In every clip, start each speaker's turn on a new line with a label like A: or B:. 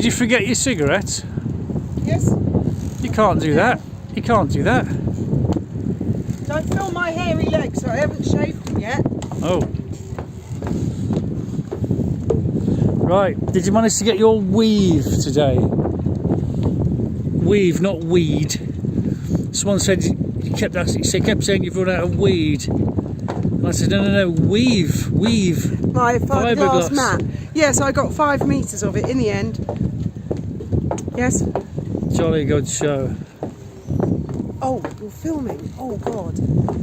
A: you forget your cigarettes?
B: Yes.
A: You can't do that. You can't do that.
B: Don't film my hairy legs, so I haven't shaved them yet.
A: Oh. Right, did you manage to get your weave today? Weave, not weed. Someone said you kept asking, you kept saying you've run out of weed. And I said, no, weave.
B: My fiberglass mat. Yes, I got 5 metres of it in the end. Yes.
A: Jolly good show.
B: Oh, you're filming. Oh God.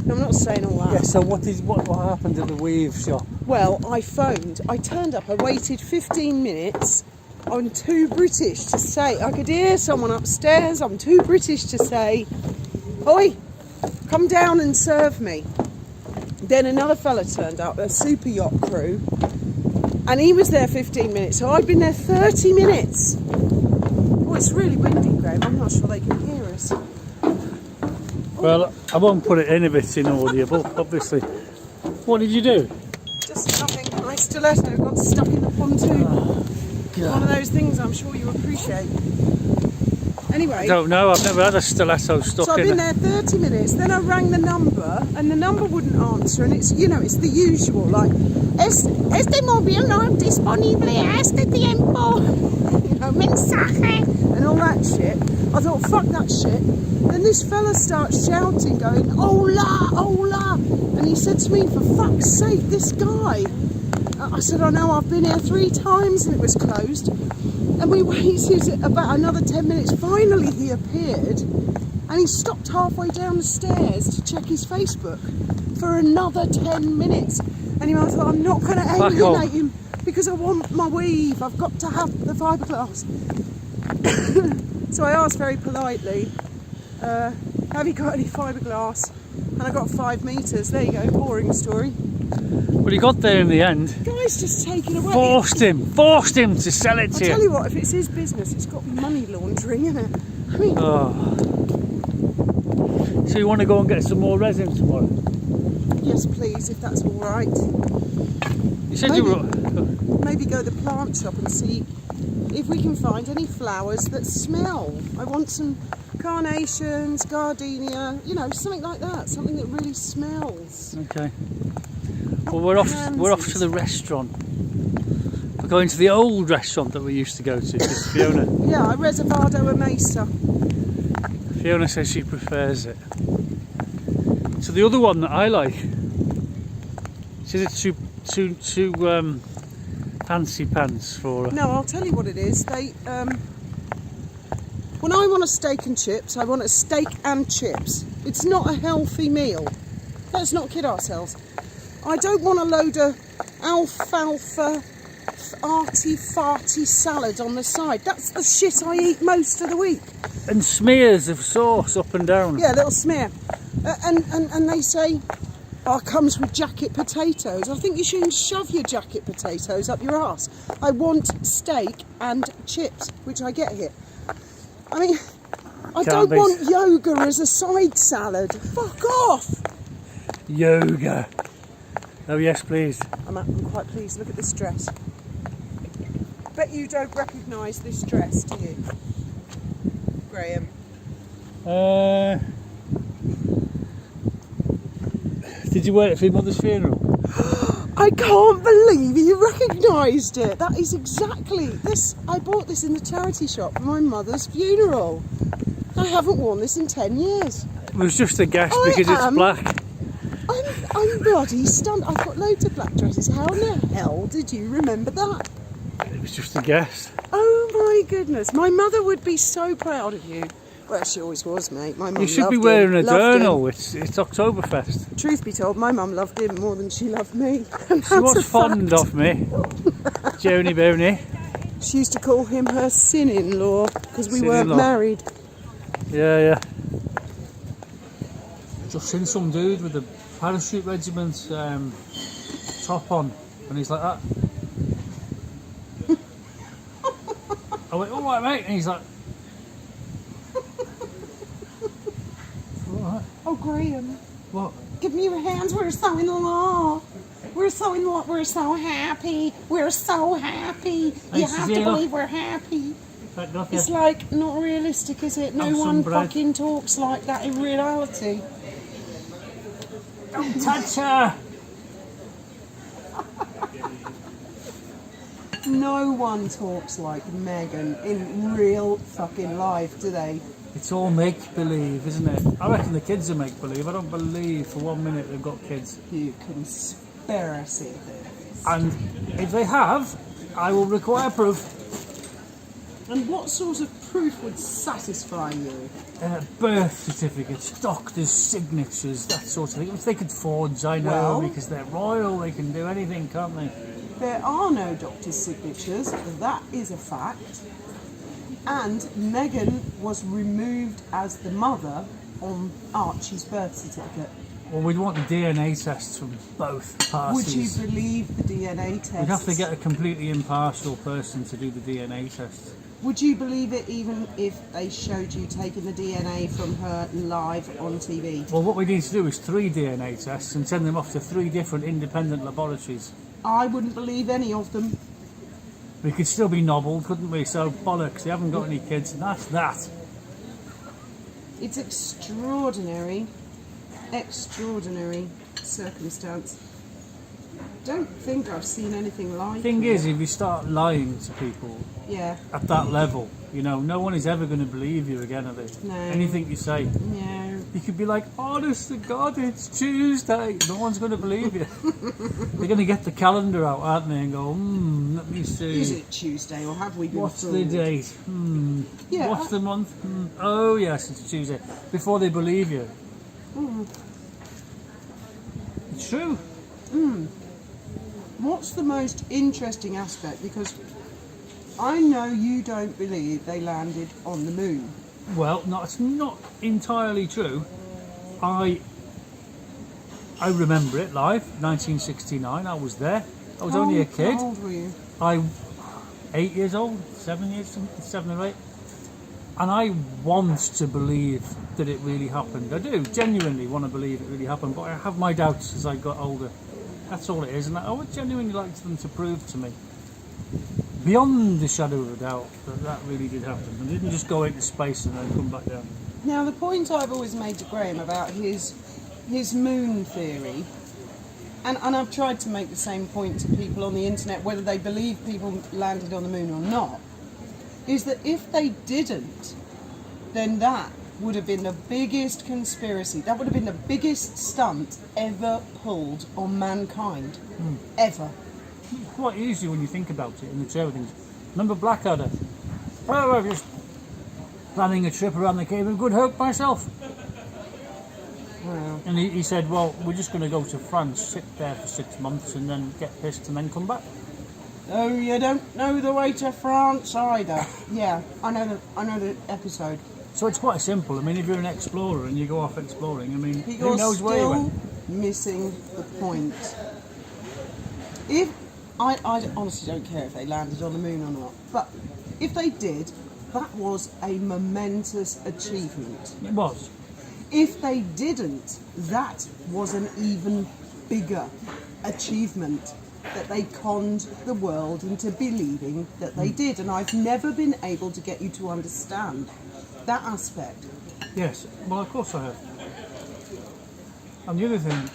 B: No, I'm not saying all that.
A: Yeah, so what happened at the weave shop?
B: Well, I turned up, I waited 15 minutes. I'm too British to say, I could hear someone upstairs, I'm too British to say, oi, come down and serve me. Then another fella turned up, a super yacht crew, and he was there 15 minutes, so I'd been there 30 minutes. Oh, it's really windy, Graham, I'm not sure they can hear us.
A: Well, I won't put it in if it's inaudible, obviously. What did you do?
B: Just nothing. My stiletto got stuck in the pontoon.
A: Oh,
B: One of those things I'm sure you appreciate. Anyway.
A: I don't know, I've never had a stiletto stuck in.
B: So I've been there 30 minutes, then I rang the number, and the number wouldn't answer, and it's, you know, it's the usual, like, este móvil no es disponible, este tiempo, you know, mensaje, and all that shit. I thought, fuck that shit. Then this fella starts shouting, going, hola, hola, and he said to me, for fuck's sake, this guy. I said, I know, I've been here 3 times and it was closed. And we waited about another 10 minutes. Finally he appeared and he stopped halfway down the stairs to check his Facebook for another 10 minutes. Anyway, I thought, I'm not going to alienate him because I want my weave. I've got to have the fiberglass. So I asked very politely, have you got any fiberglass? And I got 5 metres. There you go, boring story.
A: Well, he got there in the end.
B: The guy's just taken away.
A: Forced him to sell it to you.
B: I'll tell you what, if it's his business, it's got money laundering in it. I mean,
A: So you want to go and get some more resin tomorrow?
B: yes, please, if that's all right.
A: You said
B: Maybe go to the plant shop and see if we can find any flowers that smell. I want some carnations, gardenia, you know, something like that, something that really smells.
A: Okay. Well, we're off to the restaurant. We're going to the old restaurant that we used to go to, because Fiona...
B: Yeah, I reservado a mesa.
A: Fiona says she prefers it. So the other one that I like, she says it's too fancy pants for her.
B: No, I'll tell you what it is. They, when I want a steak and chips, I want a steak and chips. It's not a healthy meal. Let's not kid ourselves. I don't want a load of alfalfa, arty-farty salad on the side. That's the shit I eat most of the week.
A: And smears of sauce up and down.
B: Yeah, a little smear. And they say, oh, it comes with jacket potatoes. I think you shouldn't shove your jacket potatoes up your arse. I want steak and chips, which I get here. I mean, I don't want yoga as a side salad. Fuck off!
A: Yoga. Oh yes, please.
B: I'm quite pleased. Look at this dress. Bet you don't recognise this dress, do you, Graham?
A: Did you wear it for your mother's funeral?
B: I can't believe you recognised it. That is exactly this. I bought this in the charity shop for my mother's funeral. I haven't worn this in 10 years.
A: It was just a guess because it's black.
B: I'm bloody stunned. I've got loads of black dresses. How in the hell did you remember that?
A: It was just a guess.
B: Oh my goodness. My mother would be so proud of you. Well, she always was, mate. My mum
A: You should be wearing a journal. It's Oktoberfest.
B: Truth be told, my mum loved him more than she loved me.
A: She was fond of me. Joni Boney.
B: She used to call him her sin-in-law because we weren't married.
A: Yeah. Just seen some dude with a parachute regiment top on, and he's like that. I went, all right, mate, and he's like, all right.
B: Oh, Graham.
A: What?
B: Give me your hands. We're so in love. We're so in love. We're so happy. We're so happy. You have to believe we're happy. It's like not realistic, is it? No one fucking talks like that in reality.
A: Don't touch her!
B: No one talks like Megan in real fucking life, do they?
A: It's all make-believe, isn't it? I reckon the kids are make-believe. I don't believe for 1 minute they've got kids.
B: You conspiracy theorists.
A: And if they have, I will require proof.
B: And what sort of proof would satisfy you?
A: Birth certificates, doctors' signatures, that sort of thing. If they could forge, I know, because they're royal, they can do anything, can't they?
B: There are no doctor's signatures, that is a fact. And Meghan was removed as the mother on Archie's birth certificate.
A: Well, we'd want DNA tests from both parties.
B: Would you believe the DNA tests?
A: We'd have to get a completely impartial person to do the DNA test.
B: Would you believe it even if they showed you taking the DNA from her live on TV?
A: Well, what we need to do is 3 DNA tests and send them off to 3 different independent laboratories.
B: I wouldn't believe any of them.
A: We could still be nobbled, couldn't we? So, bollocks, they haven't got any kids, and that's that.
B: It's extraordinary circumstance. Don't think I've seen anything like it.
A: The thing is, if you start lying to people at that level, you know, no one is ever going to believe you again, are they?
B: No.
A: Anything you say.
B: No.
A: You could be like, honest to God, it's Tuesday. No one's going to believe you. They're going to get the calendar out, aren't they, and go, let me see.
B: Is it Tuesday, or have we been
A: What's
B: fooled?
A: the date?
B: Yeah.
A: What's the month? Oh, yes, it's Tuesday. Before they believe you. It's true.
B: What's the most interesting aspect? Because I know you don't believe they landed on the moon.
A: Well, no, it's not entirely true. I remember it live, 1969. I was there. I was only a kid.
B: How old were you?
A: 8 years old, 7 or 8. And I want to believe that it really happened. I do genuinely want to believe it really happened, but I have my doubts as I got older. That's all it is, and I would genuinely like them to prove to me, beyond the shadow of a doubt, that that really did happen. And didn't just go into space and then come back down.
B: Now, the point I've always made to Graham about his moon theory, and I've tried to make the same point to people on the internet, whether they believe people landed on the moon or not, is that if they didn't, then that would have been the biggest conspiracy. That would have been the biggest stunt ever pulled on mankind. Ever.
A: It's quite easy when you think about it in the chair things. Remember Blackadder? Oh, I'm just planning a trip around the Cape of Good Hope myself.
B: Wow.
A: And he said, well, we're just going to go to France, sit there for 6 months and then get pissed and then come back.
B: Oh, you don't know the way to France either. Yeah, I know the episode.
A: So it's quite simple. I mean, if you're an explorer and you go off exploring, I mean,
B: You're
A: who knows where you went?
B: still missing the point. If I honestly don't care if they landed on the moon or not, but if they did, that was a momentous achievement.
A: It was.
B: If they didn't, that was an even bigger achievement, that they conned the world into believing that they did. And I've never been able to get you to understand that aspect.
A: Yes, well, of course I have. And the other thing,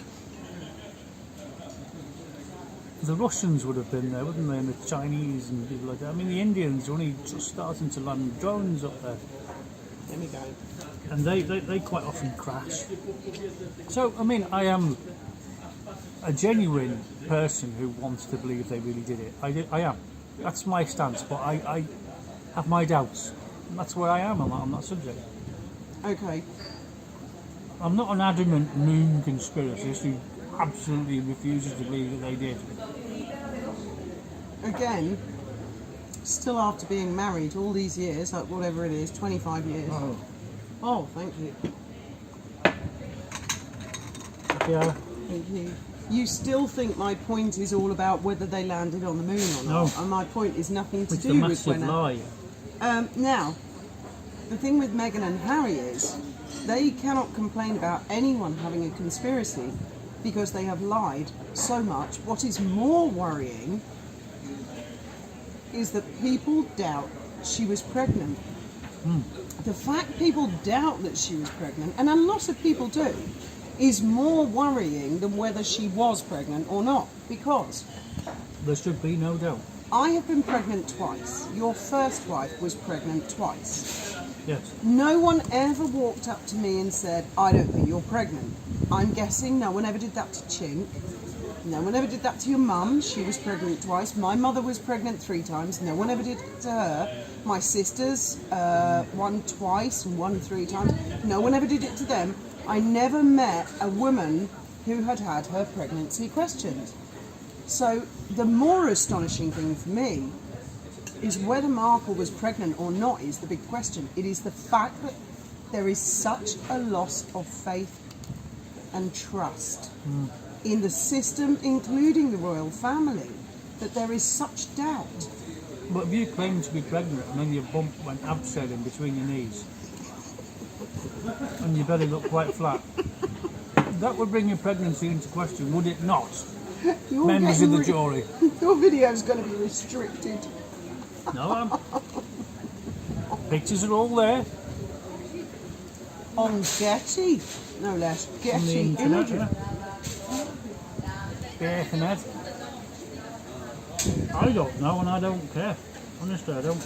A: the Russians would have been there, wouldn't they, and the Chinese and people like that. I mean, the Indians are only just starting to land drones up there.
B: There we go.
A: And they quite often crash. So, I mean, I am a genuine person who wants to believe they really did it. I am. That's my stance, but I have my doubts. And that's where I am on that subject.
B: Okay.
A: I'm not an adamant moon conspiracist who absolutely refuses to believe that they did.
B: Again, still after being married all these years, like whatever it is, 25 years. Oh, thank you.
A: Yeah.
B: Thank you. You still think my point is all about whether they landed on the moon or not?
A: No.
B: And my point is nothing to
A: It's
B: do
A: a
B: with
A: massive lie.
B: Now, the thing with Meghan and Harry is they cannot complain about anyone having a conspiracy because they have lied so much. What is more worrying is that people doubt she was pregnant. The fact people doubt that she was pregnant, and a lot of people do, is more worrying than whether she was pregnant or not, because
A: There should be no doubt.
B: I have been pregnant twice. Your first wife was pregnant twice.
A: Yes.
B: No one ever walked up to me and said, I don't think you're pregnant. I'm guessing no one ever did that to Chink. No one ever did that to your mum. She was pregnant twice. My mother was pregnant 3 times. No one ever did it to her. My sisters, one twice and one 3 times. No one ever did it to them. I never met a woman who had had her pregnancy questioned. So the more astonishing thing for me is whether Markle was pregnant or not is the big question. It is the fact that there is such a loss of faith and trust in the system, including the royal family, that there is such doubt.
A: But if you claim to be pregnant and then your bump went abseiling between your knees and your belly looked quite flat, that would bring your pregnancy into question, would it not?
B: You're
A: Members of the
B: getting
A: jury.
B: Your video's going to be restricted.
A: No, pictures are all there.
B: On Getty, no less.
A: On the
B: Getty
A: internet,
B: Images.
A: The internet. I don't know and I don't care. Honestly, I don't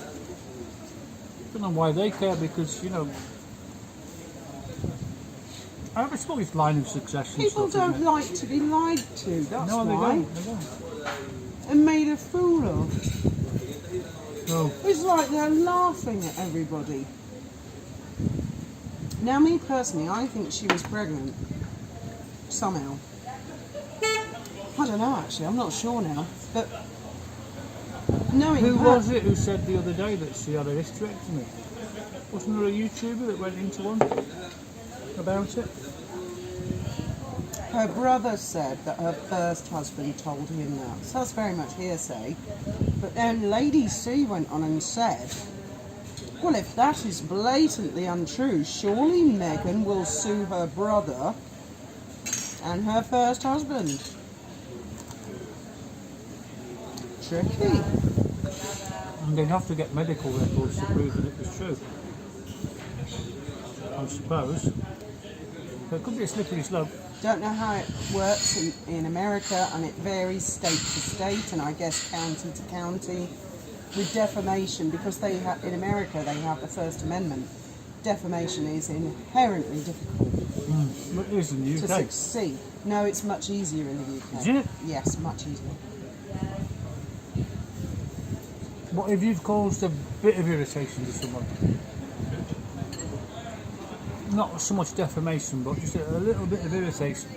A: know why they care, because, you know, I suppose it's line of succession.
B: People
A: stuff,
B: don't like to be lied to, that's
A: No, they
B: why.
A: don't. They don't.
B: And made a fool of.
A: No.
B: It's like they're laughing at everybody. Now, me personally, I think she was pregnant. Somehow. I don't know, actually. I'm not sure now. But knowing
A: Who
B: her,
A: was it who said the other day that she had a hysterectomy? Wasn't there a YouTuber that went into one about it?
B: her brother said that her first husband told him that. So that's very much hearsay. But then Lady C went on and said, well, if that is blatantly untrue, surely Meghan will sue her brother and her first husband. Tricky.
A: And they'd have to get medical records to prove that it was true, I suppose. But it could be a slippery slope.
B: Don't know how it works in America, and it varies state to state, and I guess county to county. With defamation, because they have in America they have the First Amendment, defamation is inherently difficult
A: But it is in the
B: to
A: UK.
B: succeed. No, it's much easier in the UK.
A: Is it?
B: Yes, much easier.
A: What if you've caused a bit of irritation to someone? Not so much defamation, but just a little bit of irritation.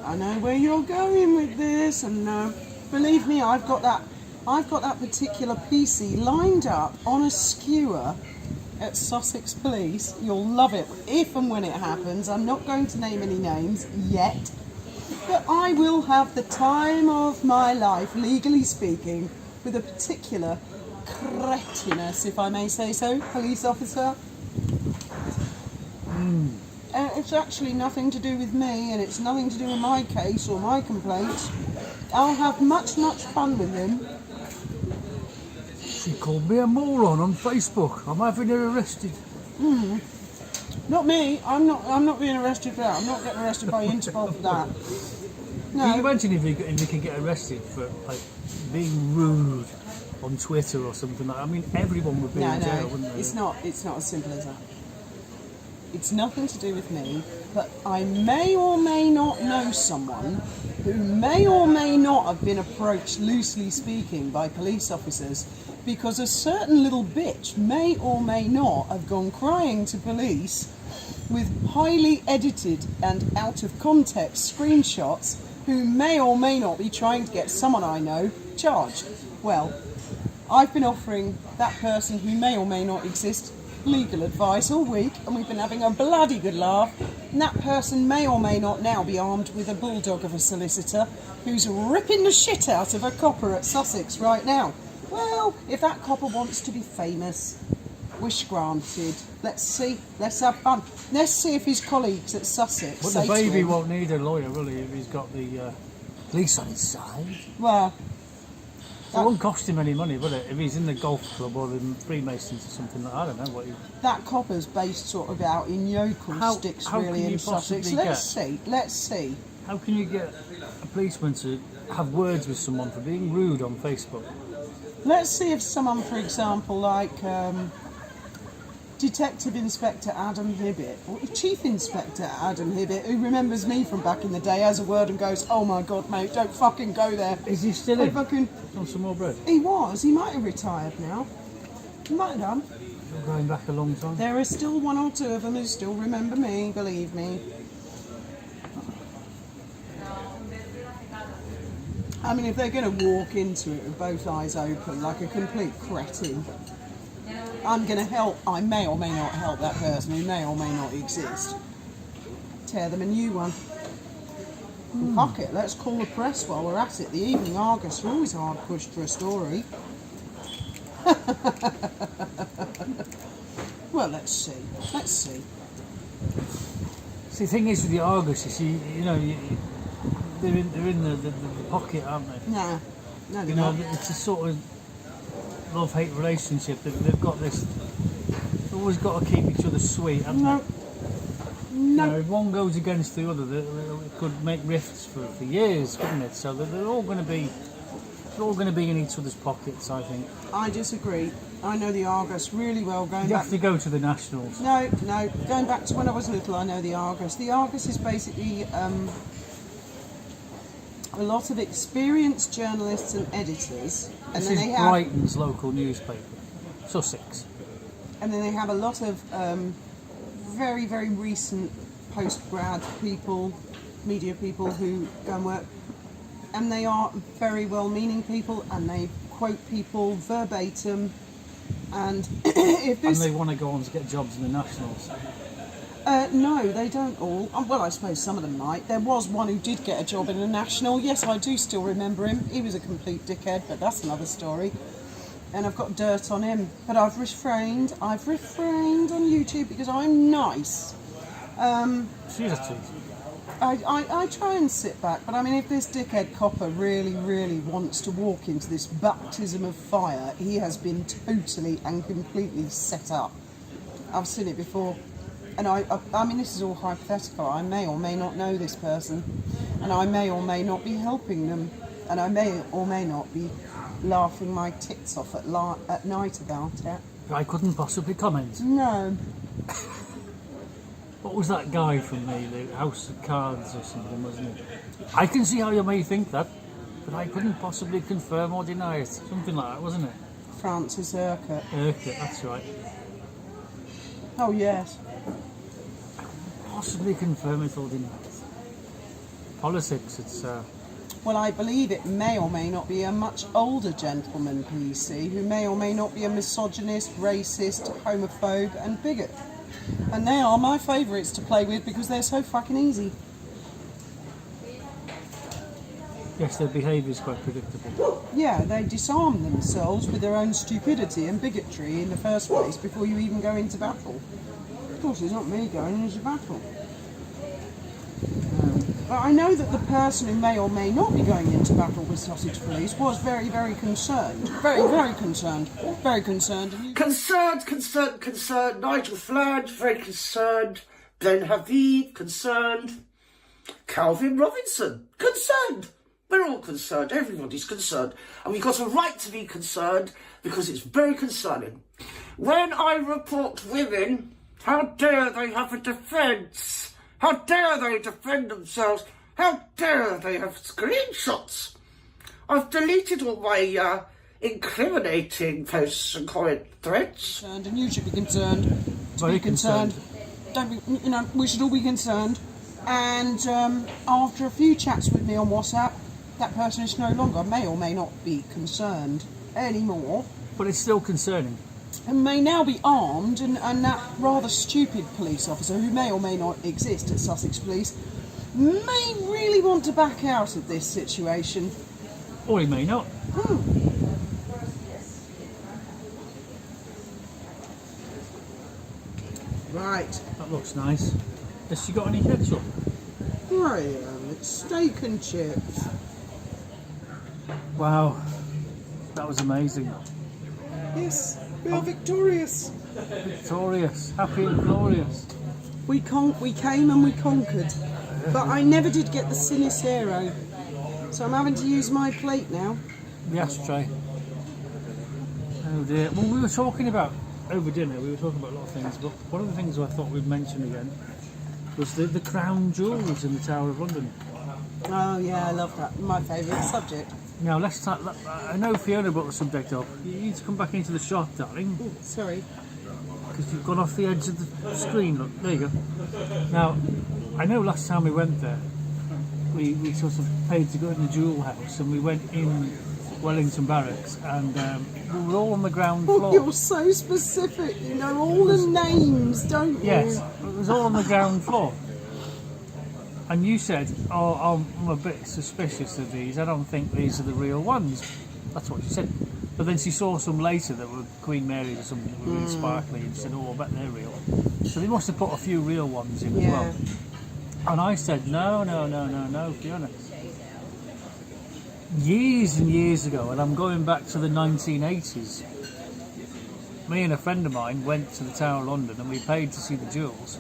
B: I know where you're going with this, and believe me, I've got that particular PC lined up on a skewer at Sussex Police. You'll love it if and when it happens. I'm not going to name any names yet, but I will have the time of my life, legally speaking, with a particular cretinous, if I may say so, police officer. It's actually nothing to do with me, and it's nothing to do with my case or my complaints. I'll have much, much fun with him.
A: She called me a moron on Facebook. I'm having her arrested.
B: Not me. I'm not being arrested for that. I'm not getting arrested by Interpol for that.
A: Can you
B: No.
A: imagine if you could get arrested for like being rude on Twitter or something like that? I mean, everyone would be in jail, wouldn't they?
B: It's not as simple as that. It's nothing to do with me, but I may or may not know someone who may or may not have been approached, loosely speaking, by police officers because a certain little bitch may or may not have gone crying to police with highly edited and out of context screenshots who may or may not be trying to get someone I know charged. Well, I've been offering that person who may or may not exist legal advice all week, and we've been having a bloody good laugh, and that person may or may not now be armed with a bulldog of a solicitor who's ripping the shit out of a copper at Sussex right now. Well, if that copper wants to be famous, wish granted. Let's see, let's have fun. Let's see if his colleagues at Sussex
A: But
B: say
A: the
B: to
A: baby
B: him,
A: won't need a lawyer, will he, if he's got the police on his side?
B: well,
A: It won't cost him any money, will it? If he's in the golf club or in Freemasons or something like that, I don't know what he...
B: That copper's based sort of out in yokel sticks,
A: how
B: really,
A: can you
B: in Sussex.
A: possibly
B: Let's see.
A: How can you get a policeman to have words with someone for being rude on Facebook?
B: Let's see if someone, for example, like Detective Inspector Adam Hibbett, or Chief Inspector Adam Hibbett, who remembers me from back in the day, has a word and goes, "Oh my God, mate, don't fucking go there."
A: Is he still in? On some more bread?
B: He was. He might have retired now. He might have done.
A: You're going back a long time.
B: There are still one or two of them who still remember me, believe me. I mean, if they're going to walk into it with both eyes open like a complete cretin, I'm going to help. I may or may not help that person who may or may not exist. Tear them a new one. Fuck it, let's call the press while we're at it. The Evening Argus are always hard pushed for a story. Well, let's see. Let's see.
A: See, the thing is with the Argus, you see, you know, they're in the pocket, aren't they?
B: No, they're
A: You know,
B: not.
A: it's a sort of love-hate relationship. They've got this. They've always got to keep each other sweet, haven't
B: No.
A: they?
B: No.
A: You know, if one goes against the other, it could make rifts for years, couldn't it? So they're all going to be in each other's pockets, I think.
B: I disagree. I know the Argus really well. Going
A: You
B: back
A: have to go to the Nationals.
B: No, going back to when I was little, I know the Argus. The Argus is basically a lot of experienced journalists and editors, and
A: This
B: then
A: is
B: they have,
A: Brighton's local newspaper, Sussex.
B: and then they have a lot of very, very recent post-grad people, media people who go and work, and they are very well-meaning people, and they quote people verbatim, and if this...
A: And they want to go on to get jobs in the Nationals.
B: No, they don't all. Well, I suppose some of them might. There was one who did get a job in a national. Yes, I do still remember him. He was a complete dickhead, but that's another story. And I've got dirt on him. But I've refrained. on YouTube because I'm nice.
A: She's a cheat.
B: I try and sit back, but I mean, if this dickhead copper really, really wants to walk into this baptism of fire, he has been totally and completely set up. I've seen it before. And I mean, this is all hypothetical. I may or may not know this person, and I may or may not be helping them, and I may or may not be laughing my tits off at night about it.
A: I couldn't possibly comment.
B: No.
A: What was that guy from the House of Cards or something, wasn't it? I can see how you may think that, but I couldn't possibly confirm or deny it. Something like that, wasn't it?
B: Francis Urquhart.
A: Urquhart, that's right.
B: Oh, yes.
A: Possibly confirm it or deny it. Politics, it's...
B: Well, I believe it may or may not be a much older gentleman, PC, who may or may not be a misogynist, racist, homophobe and bigot. And they are my favourites to play with because they're so fucking easy.
A: Yes, their behaviour is quite predictable.
B: Yeah, they disarm themselves with their own stupidity and bigotry in the first place before you even go into battle. Of course, it's not me going into battle. But I know that the person who may or may not be going into battle with Sussex Police was very, very concerned. Very, very concerned. Very concerned.
C: Concerned. Nigel Flange, very concerned. Ben Habib, concerned. Calvin Robinson, concerned. We're all concerned. Everybody's concerned. And we've got a right to be concerned because it's very concerning. When I report women, how dare they have a defence? How dare they defend themselves? How dare they have screenshots? I've deleted all my incriminating posts and comment threads.
B: And you should be concerned.
A: Very concerned.
B: Don't be, we should all be concerned. And after a few chats with me on WhatsApp, that person is no longer, may or may not be concerned anymore.
A: But it's still concerning.
B: And may now be armed, and that rather stupid police officer, who may or may not exist at Sussex Police, may really want to back out of this situation.
A: Or he may not.
B: Right.
A: That looks nice. Has she got any ketchup?
B: Graham, it's steak and chips.
A: Wow. That was amazing.
B: Yes, we are victorious.
A: Victorious, happy and glorious.
B: We came and we conquered. But I never did get the Sinicero. So I'm having to use my plate now.
A: The ashtray. Oh dear. Well, we were talking about, over dinner, we were talking about a lot of things, but one of the things I thought we'd mention again was the crown jewels in the Tower of London.
B: Oh yeah, I love that. My favourite subject.
A: Now, let's start. I know Fiona brought the subject up. You need to come back into the shot, darling,
B: Ooh, sorry.
A: because you've gone off the edge of the screen. Look, there you go. Now, I know last time we went there, we sort of paid to go in the Jewel House, and we went in Wellington Barracks, and we were all on the ground floor.
B: Oh, you're so specific. You know all the names, don't you?
A: Yes, it was all on the ground floor. And you said, oh, I'm a bit suspicious of these. I don't think these are the real ones. That's what you said. But then she saw some later that were Queen Mary's or something that were really sparkly, and she said, oh, I bet they're real. So they must have put a few real ones in as well. And I said, no, Fiona. Years and years ago, and I'm going back to the 1980s, me and a friend of mine went to the Tower of London and we paid to see the jewels.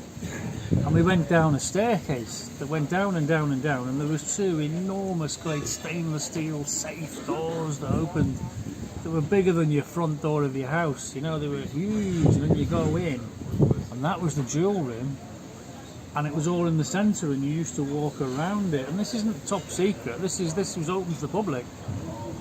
A: And we went down a staircase that went down and down and down, and there was two enormous, great stainless steel safe doors that opened that were bigger than your front door of your house. You know, they were huge, and then you go in, and that was the jewel room, and it was all in the centre, and you used to walk around it. And this isn't top secret. This was open to the public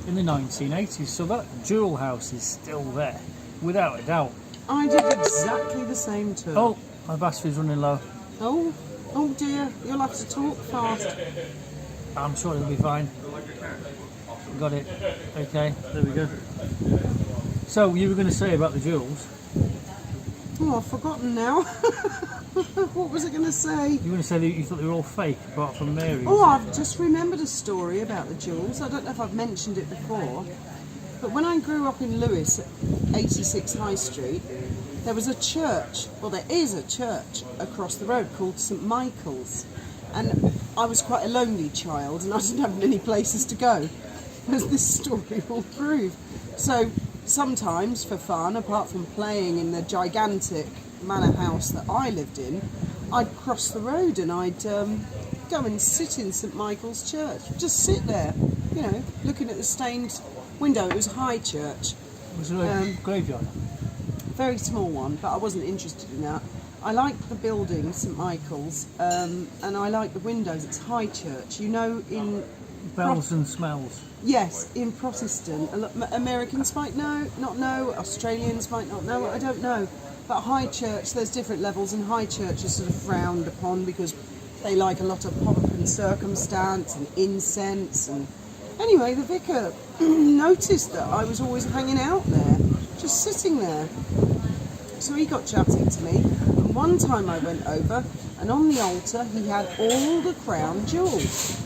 A: in the 1980s. So that jewel house is still there, without a doubt.
B: I did exactly the same too.
A: Oh, my battery's running low.
B: Oh dear, you'll have to talk fast.
A: I'm sure it'll be fine. Got it. Okay, there we go. So, you were going to say about the jewels?
B: Oh, I've forgotten now. What was I going to say?
A: You were going to say that you thought they were all fake, apart from Mary's.
B: Oh, I've just remembered a story about the jewels. I don't know if I've mentioned it before. But when I grew up in Lewes at 86 High Street, there was a church, well there is a church across the road called St Michael's, and I was quite a lonely child and I didn't have many places to go, as this story will prove. So sometimes for fun, apart from playing in the gigantic manor house that I lived in, I'd cross the road and I'd go and sit in St Michael's church, just sit there, you know, looking at the stained window. It was a high church.
A: Was it a graveyard?
B: Very small one, but I wasn't interested in that. I liked the building, St Michael's, and I liked the windows. It's high church, you know. In
A: Bells and smells.
B: Yes, in Protestant, Americans might not know, Australians might not know, I don't know. But high church, there's different levels, and high church is sort of frowned upon because they like a lot of pomp and circumstance and incense. And anyway, the vicar noticed that I was always hanging out there, just sitting there. So he got chatting to me, and one time I went over, and on the altar he had all the crown jewels.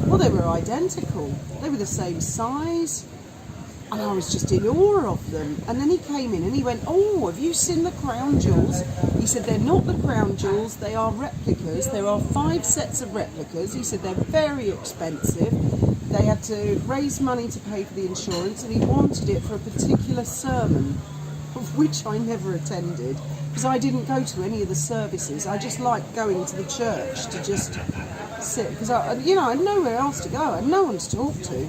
B: Well, they were identical. They were the same size, and I was just in awe of them. And then he came in and he went, "Oh, have you seen the crown jewels?" He said, "They're not the crown jewels, they are replicas. There are 5 sets of replicas." He said, "They're very expensive. They had to raise money to pay for the insurance, and he wanted it for a particular sermon, of which I never attended, because I didn't go to any of the services. I just liked going to the church to just sit, because I had nowhere else to go. I had no one to talk to."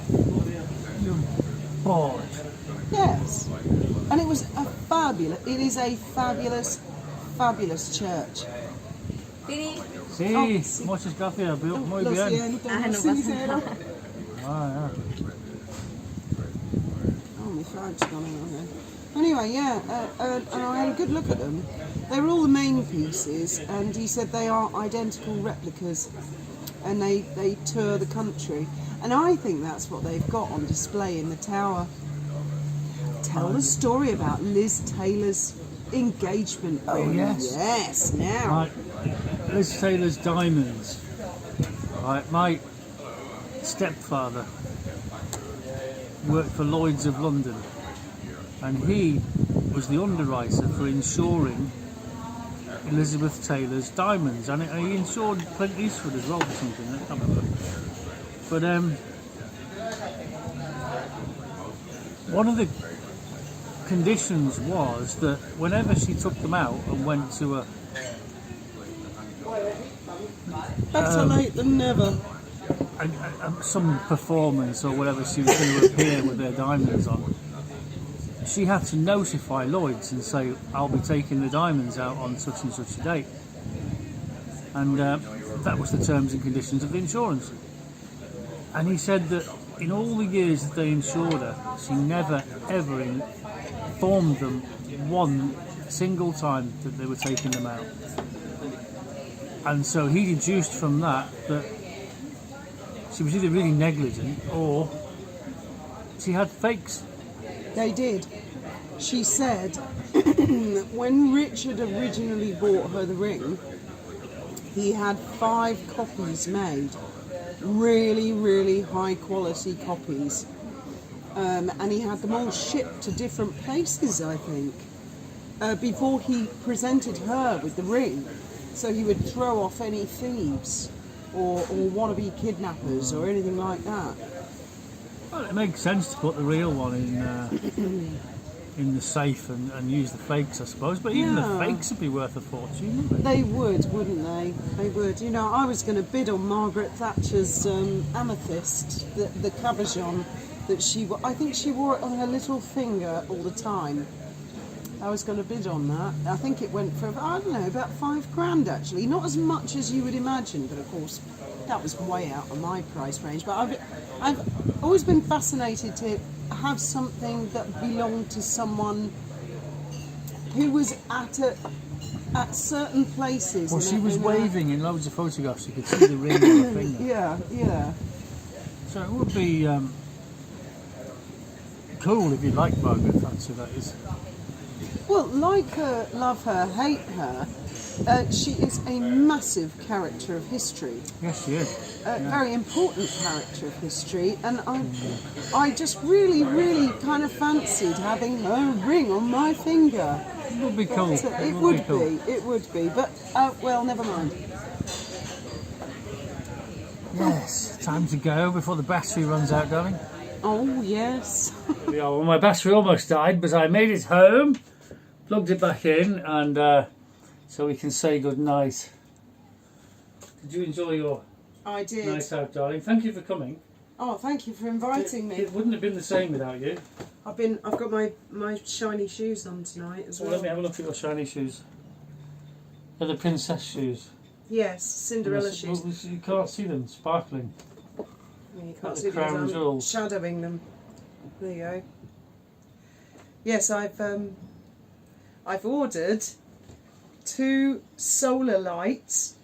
A: You're bored.
B: Yes. And it is a fabulous church.
A: Sí, muchas gracias, muy
B: Lo
A: bien.
B: siento,
D: no
B: sí,
D: pasa
B: cero.
D: nada.
A: Ah,
B: Oh, my flag's gone on there. Anyway, yeah, and I had a good look at them. They were all the main pieces, and he said they are identical replicas, and they tour the country. And I think that's what they've got on display in the tower. Tell the story about Liz Taylor's engagement.
A: Oh, yes.
B: Yes, now.
A: Right, Liz Taylor's diamonds. Right, my stepfather worked for Lloyd's of London, and he was the underwriter for insuring Elizabeth Taylor's diamonds, and he insured Clint Eastwood as well or something, I can't remember. But One of the conditions was that whenever she took them out and went to
B: Better late than never.
A: some performance or whatever she was going to appear with her diamonds on, she had to notify Lloyd's and say, I'll be taking the diamonds out on such and such a date. And that was the terms and conditions of the insurance. And he said that in all the years that they insured her, she never ever informed them one single time that they were taking them out. And so he deduced from that she was either really negligent or she had fakes.
B: They did. She said when Richard originally bought her the ring, he had 5 copies made, really, really high quality copies, and he had them all shipped to different places, I think, before he presented her with the ring, so he would throw off any thieves or wannabe kidnappers or anything like that.
A: Well, it makes sense to put the real one in the safe and use the fakes, I suppose. But even the fakes would be worth a fortune, wouldn't they?
B: They would, wouldn't they? They would. You know, I was going to bid on Margaret Thatcher's amethyst, the cabochon that I think she wore it on her little finger all the time. I was going to bid on that. I think it went for, I don't know, about £5,000 actually. Not as much as you would imagine, but of course that was way out of my price range. But I've always been fascinated to have something that belonged to someone who was at certain places.
A: Well, she was waving in loads of photographs. You could see the ring on her finger.
B: Yeah.
A: So it would be cool if you liked Margaret Thatcher, that is.
B: Well, like her, love her, hate her, she is a massive character of history.
A: Yes, she is.
B: Very important character of history, and I just really, really kind of fancied having her ring on my finger.
A: It would be cool.
B: It would be, but well, never mind.
A: Yes, time to go before the battery runs out, darling.
B: Oh, yes.
A: Yeah, well, my battery almost died, but I made it home, plugged it back in, and so we can say good night. Did you enjoy your
B: I did.
A: night out, darling? Thank you for coming.
B: Oh, thank you for inviting me.
A: It wouldn't have been the same without you.
B: I've got my shiny shoes on tonight as well.
A: Let me have a look at your shiny shoes. They're the princess shoes.
B: Yes, Cinderella shoes.
A: Well, you can't see them, sparkling.
B: You can't
A: the
B: see
A: crown
B: them,
A: jewels.
B: shadowing them. There you go. Yes, I've ordered 2 solar lights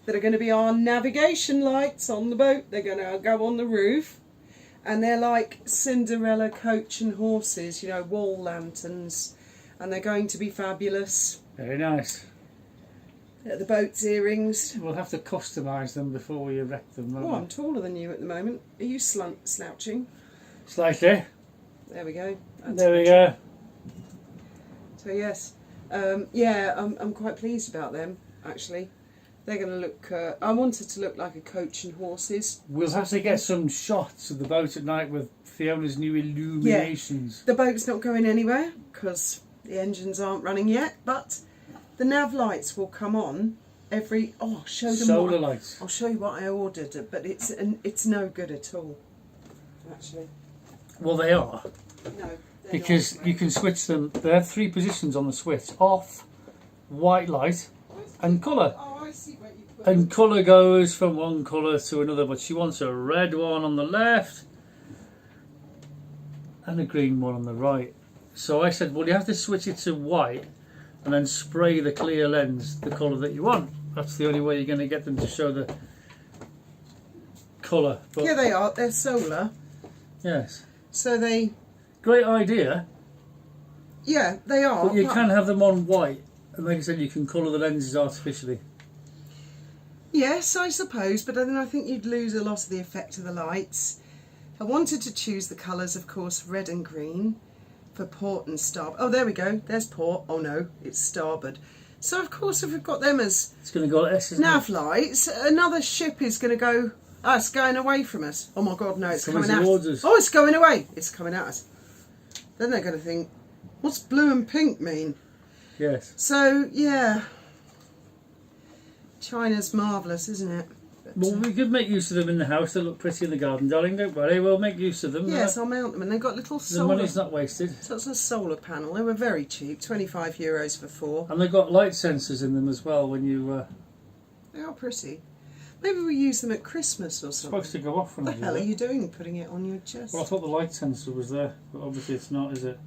B: that are going to be our navigation lights on the boat. They're going to go on the roof, and they're like Cinderella coach and horses, you know, wall lanterns, and they're going to be fabulous.
A: Very nice.
B: The boat's earrings.
A: We'll have to customise them before we erect them.
B: Oh, I'm taller than you at the moment. Are you slouching?
A: Slightly.
B: There we go.
A: There we go.
B: So yes, I'm quite pleased about them actually. They're going to look. I want it to look like a coach and horses.
A: We'll have to get some shots of the boat at night with Fiona's new illuminations.
B: The boat's not going anywhere because the engines aren't running yet, but the nav lights will come on every. Oh, I'll show them.
A: Solar lights.
B: I'll show you what I ordered, but it's no good at all. Actually.
A: Well, they are.
B: No.
A: Because you can switch them. They have 3 positions on the switch: off, white light, and colour.
B: Oh, I see what you put.
A: And colour goes from one colour to another, but she wants a red one on the left and a green one on the right. So I said, well, you have to switch it to white and then spray the clear lens the colour that you want. That's the only way you're going to get them to show the colour. But
B: Here they are. They're solar.
A: yes.
B: So they.
A: Great idea.
B: Yeah, they are.
A: But you can have them on white. And like I said, you can colour the lenses artificially.
B: Yes, I suppose, but then I think you'd lose a lot of the effect of the lights. I wanted to choose the colours, of course, red and green for port and starboard. Oh, there we go. There's port. Oh no, it's starboard. So of course, if we've got them as
A: It's going to go like this, isn't
B: nav
A: it?
B: lights, another ship is going to go. Oh, it's going away from us. Oh my God, no, it's coming
A: Coming
B: at
A: towards
B: us.
A: us.
B: Oh, it's going away. It's coming at us. Then they're going to think, what's blue and pink mean?
A: Yes.
B: So, yeah. China's marvellous, isn't it? But,
A: Well, we could make use of them in the house. They look pretty in the garden, darling. Don't worry, we'll make use of them.
B: yes, I'll mount them. And they've got little
A: The
B: solar...
A: money's not wasted.
B: So it's a solar panel. They were very cheap, €25 for 4.
A: And they've got light sensors in them as well when you...
B: They are pretty. Maybe we use them at Christmas or something.
A: supposed to go off when
B: What
A: I
B: the
A: do
B: hell are
A: that.
B: you doing, putting it on your chest?
A: Well, I thought the light sensor was there, but obviously it's not, is it?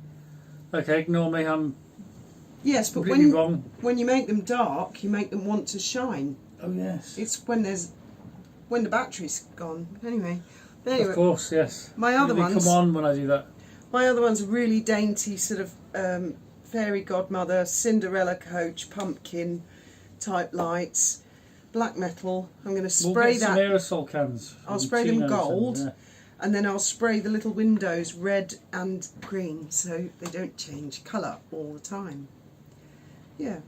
A: Okay, ignore me, I'm
B: Yes, but
A: completely wrong.
B: when you make them dark, you make them want to shine.
A: Oh, yes.
B: It's when the battery's gone. Anyway,
A: Of course, yes.
B: my other
A: Really
B: ones-
A: come on when I do that.
B: my other one's a really dainty sort of fairy godmother, Cinderella coach, pumpkin type lights, black metal. I'm going to spray
A: We'll get some
B: that,
A: aerosol cans.
B: I'll
A: from
B: spray them
A: Chino's
B: gold.
A: and,
B: and then I'll spray the little windows red and green so they don't change colour all the time. Yeah.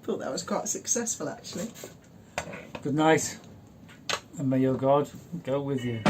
B: Thought that was quite successful actually.
A: Good night, and may your God go with you.